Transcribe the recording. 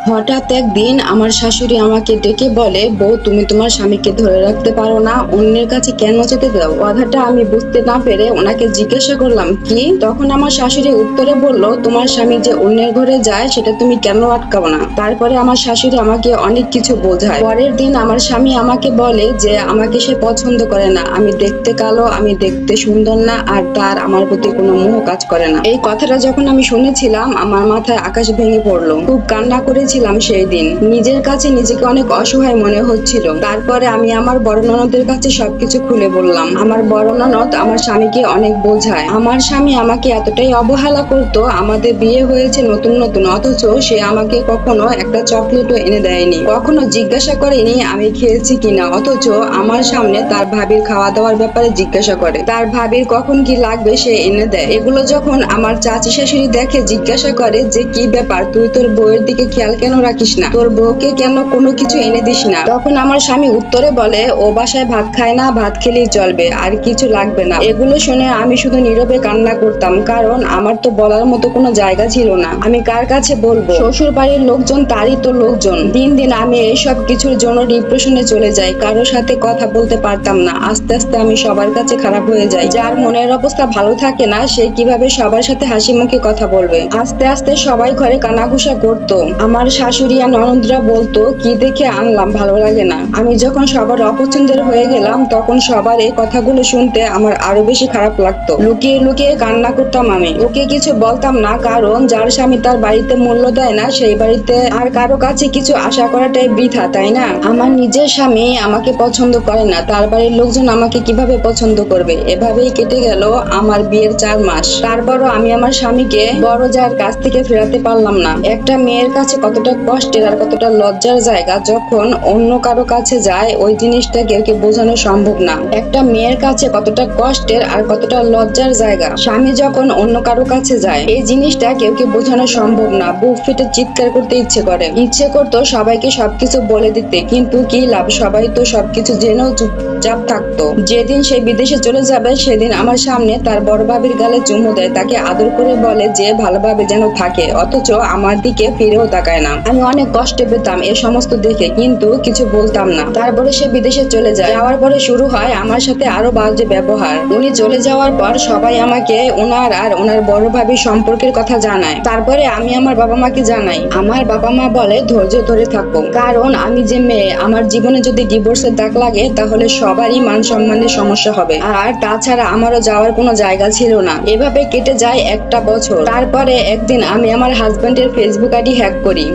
হঠাৎ একদিন আমার শাশুড়ি আমাকে ডেকে বলে, বউ তুমি তোমার স্বামীকে ধরে রাখতে পারো না, অন্যের কাছে কেন যেতে দাও? কথাটা আমি বুঝতে না পেরে ওনাকে জিজ্ঞাসা করলাম কি? তখন আমার শাশুড়ি উত্তরে বলল, তোমার স্বামী যে অন্যের ঘরে যায় সেটা তুমি কেন আটকাও না? তারপরে আমার শাশুড়ি আমাকে অনেক কিছু বোঝায়। পরের দিন আমার স্বামী আমাকে বলে যে আমাকে সে পছন্দ করে না, আমি দেখতে কালো, আমি দেখতে সুন্দর না, আর তার আমার প্রতি কোনো মোহ কাজ করে না। এই কথাটা যখন আমি শুনেছিলাম আমার মাথায় আকাশ ভেঙে পড়লো। খুব কান্না করেছিলাম সেই দিন। নিজের কাছে নিজেকে অনেক অসহায় মনে হচ্ছিল। তারপরে আমি আমার বড় ননদের কাছে সবকিছু খুলে বললাম। আমার বড় ননদ আমার স্বামীকে অনেক বোঝায়। আমার স্বামী আমাকে এতটাই অবহেলা করতো, আমাদের বিয়ে হয়েছে নতুন নতুন, অথচ সে আমাকে কখনো একটা চকলেটও এনে দেয়নি, কখনো জিজ্ঞাসা করেনি আমি খেয়েছি কিনা, অথচ আমার সামনে তার ভাবির খাওয়া দাওয়ার ব্যাপারে জিজ্ঞাসা করে, তার ভাবির কখন কি লাগবে সে এনে দেয়। এগুলো যখন আমার চাচি শাশুড়ি দেখে, জিজ্ঞাসা করে যে কি ব্যাপার, তুই তোর বউয়ের দিকে খেয়াল কেন রাখিস না, তোর বউকে কেন কোনো কিছু এনে দিস না? তখন আমার স্বামী উত্তরে বলে, ও বাসায় ভাত খায় না, ভাত খেলেই চলবে, আর কিছু লাগবে না। এগুলো শুনে আমি শুধু নীরবে কান্না করতাম, কারণ আমার তো বলার মতো কোনো জায়গা ছিল না। আমি কার কাছে বলবো? শ্বশুর বাড়ির লোকজন তারই তো লোকজন। দিন দিন আমি এইসব কিছুর জন্য ডিপ্রেশনে চলে যাই, কারোর সাথে কথা বলতে পারতাম না। আস্তে আস্তে আমি সবার কাছে খারাপ হয়ে যাই। যার মনের অবস্থা ভালো থাকে না, সে কিভাবে সবার সাথে হাসি মুখে কথা বলবে? আস্তে আস্তে সবাই ঘরে কানাঘুষা করতো। আমার শাশুড়ি আর ননদরা বলতো, কি দেখে আনলাম, ভালো লাগে না। আমি যখন সবার অপছন্দের হয়ে গেলাম, তখন সবার এই কথাগুলো শুনতে আমার আরো বেশি খারাপ লাগতো। লুকিয়ে লুকিয়ে কান্না করতাম আমি। ওকে কিছু বলতাম না, কারণ যার স্বামী তার বাড়িতে মূল্য দেয় না, সেই বাড়িতে আর কারো কাছে কিছু আশা করাটাই বৃথা, তাই না? আমার নিজের স্বামী আমাকে পছন্দ করে না, তার বাড়ির লোকজন আমাকে কিভাবে পছন্দ করবে? এভাবেই কেটে গেল আমার বিয়ের 4 মাস। তারপরও আমি আমার স্বামীকে বড় যার কাছ থেকে ফেরাতে পারলাম না। একটা মেয়ের কাছে কতটা কষ্টের আর কতটা লজ্জার জায়গা যখন অন্য কারো কাছে যায়, ওই জিনিসটা কেউ বোঝানো সম্ভব না। একটা মেয়ের কাছে কতটা কষ্টের আর কতটা লজ্জার জায়গা স্বামী যখন অন্য কারো কাছে যায়, এই জিনিসটা কেউ বোঝানো সম্ভব না। বুক ফেটে চিৎকার করতে ইচ্ছে করতো সবাইকে সবকিছু বলে দিতে, কিন্তু কি লাভ? সবাই তো সবকিছু জেনেও চুপচাপ থাকতো। যেদিন সে বিদেশে চলে যাবে, সেদিন আমার সামনে তার বড় ভাবির গালে চুমু দেয়, তাকে আদর করে বলে যে ভালোভাবে যেন থাকে, অথচ আমার দিকে ফিরেও তাকায় না। আমি অনেক কষ্ট পেতাম এ সমস্ত দেখে, কিন্তু কিছু বলতাম না। তারপরে সে বিদেশে চলে যায়। যাওয়ার পরে শুরু হয় আমার সাথে আরো বাজে ব্যবহার। উনি চলে যাওয়ার পর সবাই আমাকে ওনার আর ওনার বড় ভাবির সম্পর্কের কথা জানায়। তারপরে আমি আমার বাবা মাকে জানাই। আমার বাবা মা বলে, ধৈর্য ধরে থাকো, কারণ আমি যে মেয়ে, আমার জীবনে যদি ডিভোর্সের দাগ লাগে তাহলে সবারই মান সম্মানের সমস্যা হবে, আর তাছাড়া আমারও যাওয়ার কোনো জায়গা ছিল না। এভাবে কেটে যায় একটা বছর। তারপরে একদিন আমি আমার হাজবেন্ডের ফেসবুক আইডি হ্যাক করি।